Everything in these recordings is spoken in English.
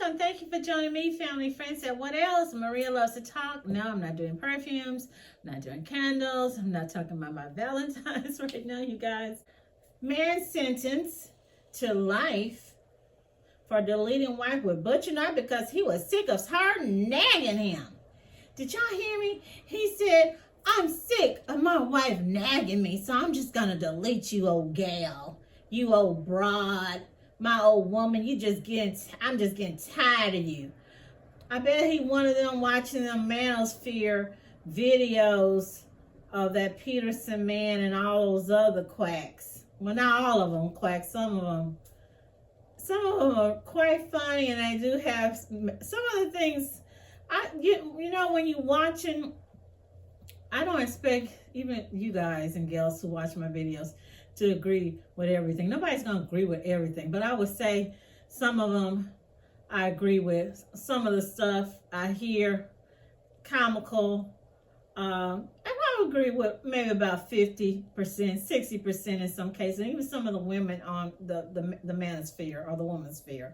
welcome. Thank you for joining me, family, friends. And what else? Maria loves to talk. No, I'm not doing perfumes. I'm not doing candles. I'm not talking about my Valentine's right now, you guys. Man sentenced to life for deleting wife with butcher knife because he was sick of her nagging him. Did y'all hear me? He said, I'm sick of my wife nagging me, so I'm just going to delete you, old gal. You old broad. My old woman, I'm just getting tired of you. I bet he one of them watching them manosphere videos of that Peterson man and all those other quacks. Well, not all of them quacks. Some of them are quite funny, and they do have some of the things. When you're watching, I don't expect even you guys and gals who watch my videos to agree with everything. Nobody's going to agree with everything, but I would say some of them I agree with. Some of the stuff I hear comical. And I would agree with maybe about 50%, 60% in some cases, and even some of the women on the manosphere or the womansphere.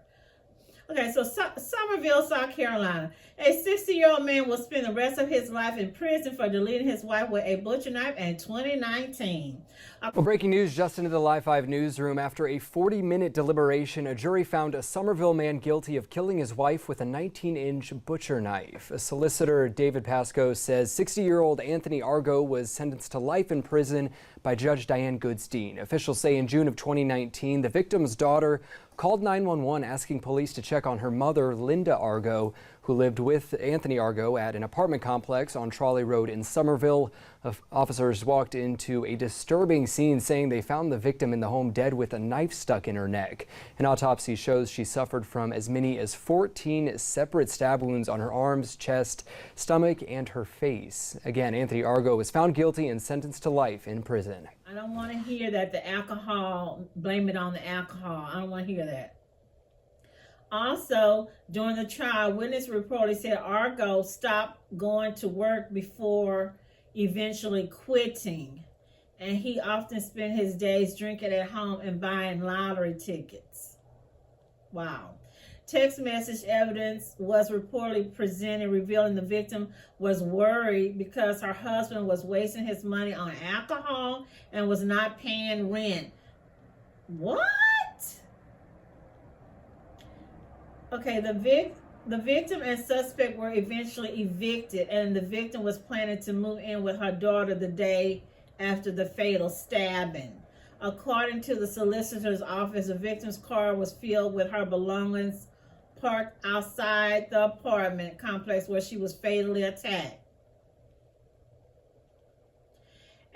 Okay, so Summerville, South Carolina. A 60-year-old man will spend the rest of his life in prison for deleting his wife with a butcher knife in 2019. Well, breaking news just into the Live 5 newsroom. After a 40-minute deliberation, a jury found a Summerville man guilty of killing his wife with a 19-inch butcher knife. Solicitor David Pascoe says 60-year-old Anthony Argoe was sentenced to life in prison by Judge Diane Goodstein. Officials say in June of 2019, the victim's daughter called 911 asking police to check on her mother, Linda Argoe, who lived with Anthony Argoe at an apartment complex on Trolley Road in Summerville. Officers walked into a disturbing scene, saying they found the victim in the home dead with a knife stuck in her neck. An autopsy shows she suffered from as many as 14 separate stab wounds on her arms, chest, stomach, and her face. Again, Anthony Argoe was found guilty and sentenced to life in prison. I don't want to hear that the alcohol, blame it on the alcohol. I don't want to hear that. Also, during the trial, witness reportedly said Argoe stopped going to work before eventually quitting. And he often spent his days drinking at home and buying lottery tickets. Wow. Text message evidence was reportedly presented revealing the victim was worried because her husband was wasting his money on alcohol and was not paying rent. What? Okay, the victim and suspect were eventually evicted, and the victim was planning to move in with her daughter the day after the fatal stabbing. According to the solicitor's office, the victim's car was filled with her belongings parked outside the apartment complex where she was fatally attacked.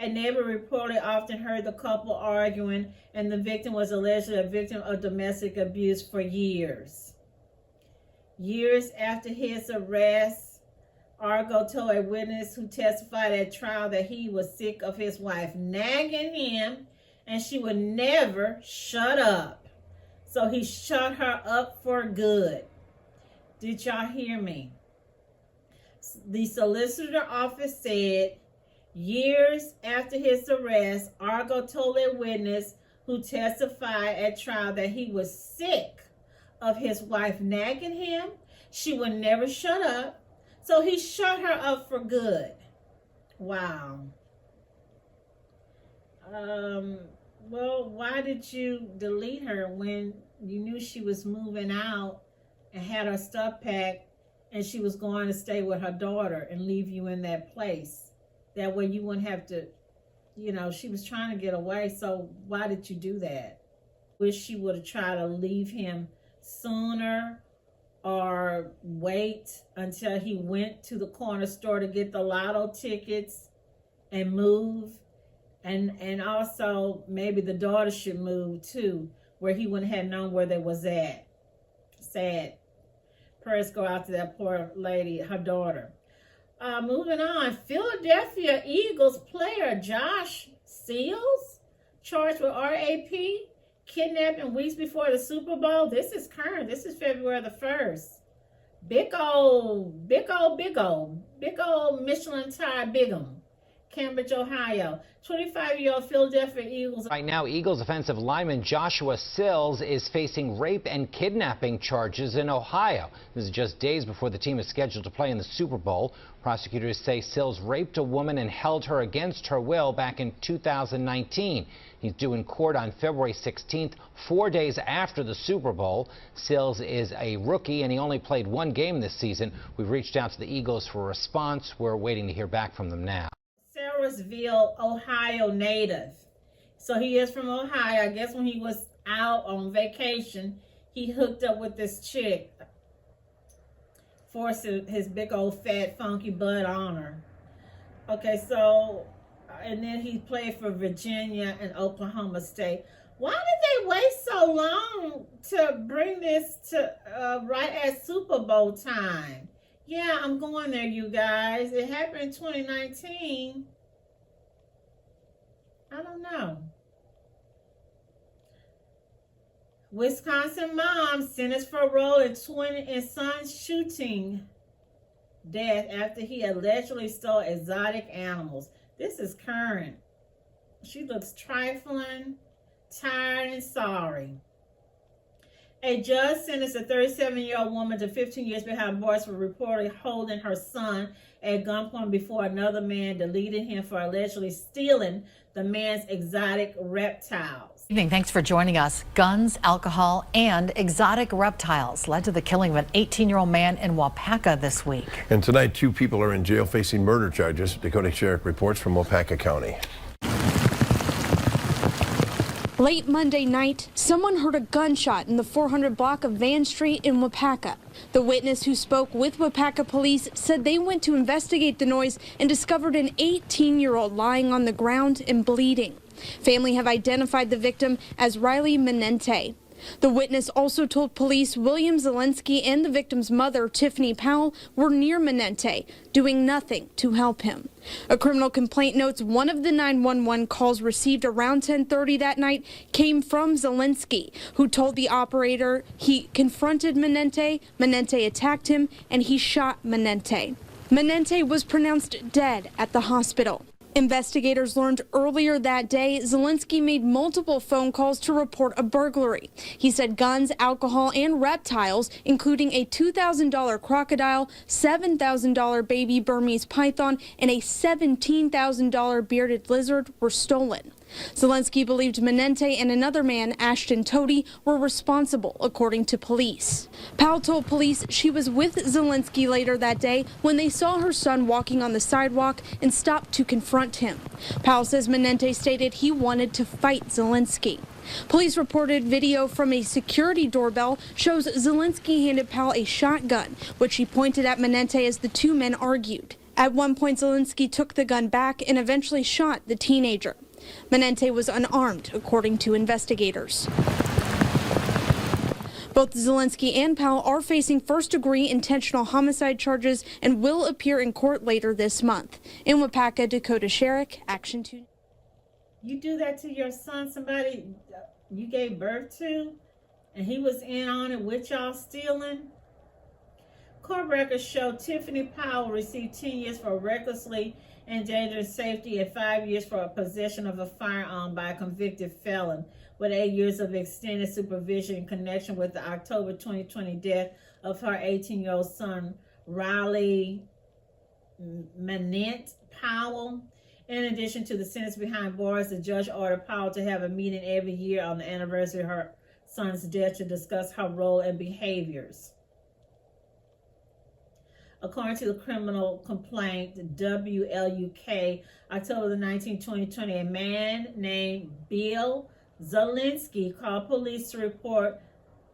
A neighbor reportedly often heard the couple arguing, and the victim was allegedly a victim of domestic abuse for years. Years after his arrest, Argoe told a witness who testified at trial that he was sick of his wife nagging him and she would never shut up. So he shut her up for good. Did y'all hear me? The solicitor office said years after his arrest, Argoe told a witness who testified at trial that he was sick of his wife nagging him. She would never shut up. So he shut her up for good. Wow. Well, why did you delete her when you knew she was moving out and had her stuff packed and she was going to stay with her daughter and leave you in that place? That way you wouldn't have to, she was trying to get away. So why did you do that? Wish she would have tried to leave him sooner or wait until he went to the corner store to get the lotto tickets and move. And also maybe the daughter should move too, where he wouldn't have known where they was at. Sad. Prayers go out to that poor lady, her daughter. Moving on, Philadelphia Eagles player Joshua Sills charged with RAP, kidnapping weeks before the Super Bowl. This is current. This is February the 1st. Big old Michelin tire Big'em Cambridge, Ohio. 25-year-old Philadelphia Eagles. Right now, Eagles offensive lineman Joshua Sills is facing rape and kidnapping charges in Ohio. This is just days before the team is scheduled to play in the Super Bowl. Prosecutors say Sills raped a woman and held her against her will back in 2019. He's due in court on February 16th, 4 days after the Super Bowl. Sills is a rookie and he only played one game this season. We've reached out to the Eagles for a response. We're waiting to hear back from them now. Sarasville, Ohio native. So he is from Ohio. I guess when he was out on vacation, he hooked up with this chick. Forced his big old fat funky butt on her. Okay, so, and then he played for Virginia and Oklahoma State. Why did they wait so long to bring this to right at Super Bowl time? Yeah, I'm going there, you guys. It happened in 2019. I don't know. Wisconsin mom sentenced for a role in son shooting death after he allegedly stole exotic animals. This is current. She looks trifling, tired, and sorry. A judge sentenced a 37-year-old woman to 15 years behind bars for reportedly holding her son at gunpoint before another man deleted him for allegedly stealing the man's exotic reptiles. Evening. Thanks for joining us. Guns, alcohol, and exotic reptiles led to the killing of an 18-year-old man in Waupaca this week. And tonight, 2 people are in jail facing murder charges. Dakota Sheriff reports from Waupaca County. Late Monday night, someone heard a gunshot in the 400 block of Van Street in Waupaca. The witness who spoke with Waupaca police said they went to investigate the noise and discovered an 18-year-old lying on the ground and bleeding. Family have identified the victim as Riley Menente. The witness also told police William Zelensky and the victim's mother, Tiffany Powell, were near Menente, doing nothing to help him. A criminal complaint notes one of the 911 calls received around 10:30 that night came from Zelensky, who told the operator he confronted Menente, Menente attacked him, and he shot Menente. Menente was pronounced dead at the hospital. Investigators learned earlier that day Zelensky made multiple phone calls to report a burglary. He said guns, alcohol, and reptiles, including a $2,000 crocodile, $7,000 baby Burmese python, and a $17,000 bearded lizard, were stolen. Zelensky believed Menente and another man, Ashton Tody, were responsible, according to police. Powell told police she was with Zelensky later that day when they saw her son walking on the sidewalk and stopped to confront him. Powell says Menente stated he wanted to fight Zelensky. Police reported video from a security doorbell shows Zelensky handed Powell a shotgun, which he pointed at Menente as the 2 men argued. At one point, Zelensky took the gun back and eventually shot the teenager. Menente was unarmed, according to investigators. Both Zelensky and Powell are facing first-degree intentional homicide charges and will appear in court later this month. In Waupaca, Dakota Sherrick, Action 2. You do that to your son, somebody you gave birth to, and he was in on it with y'all stealing? Court records show Tiffany Powell received 10 years for recklessly endangering safety and 5 years for possession of a firearm by a convicted felon, with 8 years of extended supervision in connection with the October 2020 death of her 18-year-old son, Riley Menente Powell. In addition to the sentence behind bars, the judge ordered Powell to have a meeting every year on the anniversary of her son's death to discuss her role and behaviors. According to the criminal complaint, WLUK, October the 19th, 2020, a man named Bill Zelensky called police to report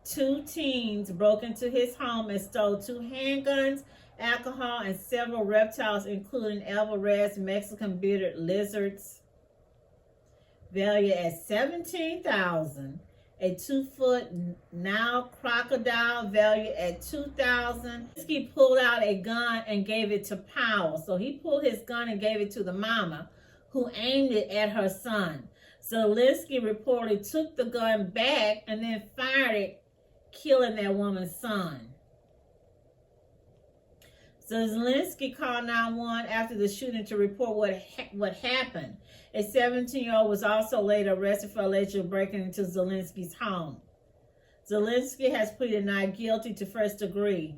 2 teens broke into his home and stole 2 handguns, alcohol, and several reptiles, including Alvarez Mexican bearded lizards, valued at $17,000. A 2-foot Nile crocodile valued at $2,000. He pulled out a gun and gave it to Powell. So he pulled his gun and gave it to the mama, who aimed it at her son. Zelensky reportedly took the gun back and then fired it, killing that woman's son. Zelensky called 911 after the shooting to report what happened. A 17-year-old was also later arrested for allegedly breaking into Zelensky's home. Zelensky has pleaded not guilty to first-degree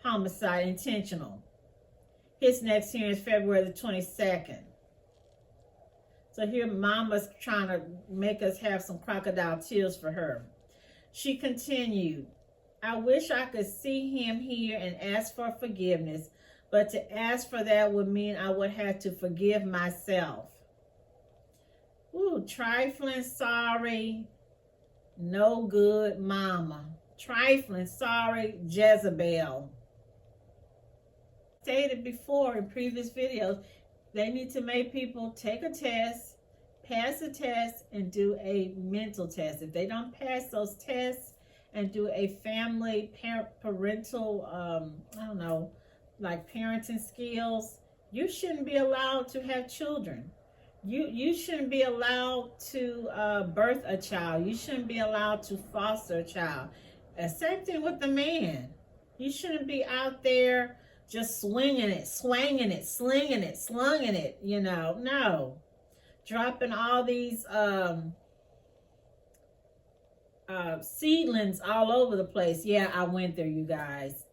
homicide intentional. His next hearing is February the 22nd. So here Mama's trying to make us have some crocodile tears for her. She continued, I wish I could see him here and ask for forgiveness, but to ask for that would mean I would have to forgive myself. Ooh, trifling, sorry, no good mama. Trifling, sorry, Jezebel. Stated before in previous videos, they need to make people take a test, pass the test, and do a mental test. If they don't pass those tests and do a family parental, I don't know, like parenting skills, you shouldn't be allowed to have children. You shouldn't be allowed to birth a child. You shouldn't be allowed to foster a child. Same thing with the man. You shouldn't be out there just swinging it, slinging it, you know. No. Dropping all these seedlings all over the place. Yeah, I went there, you guys.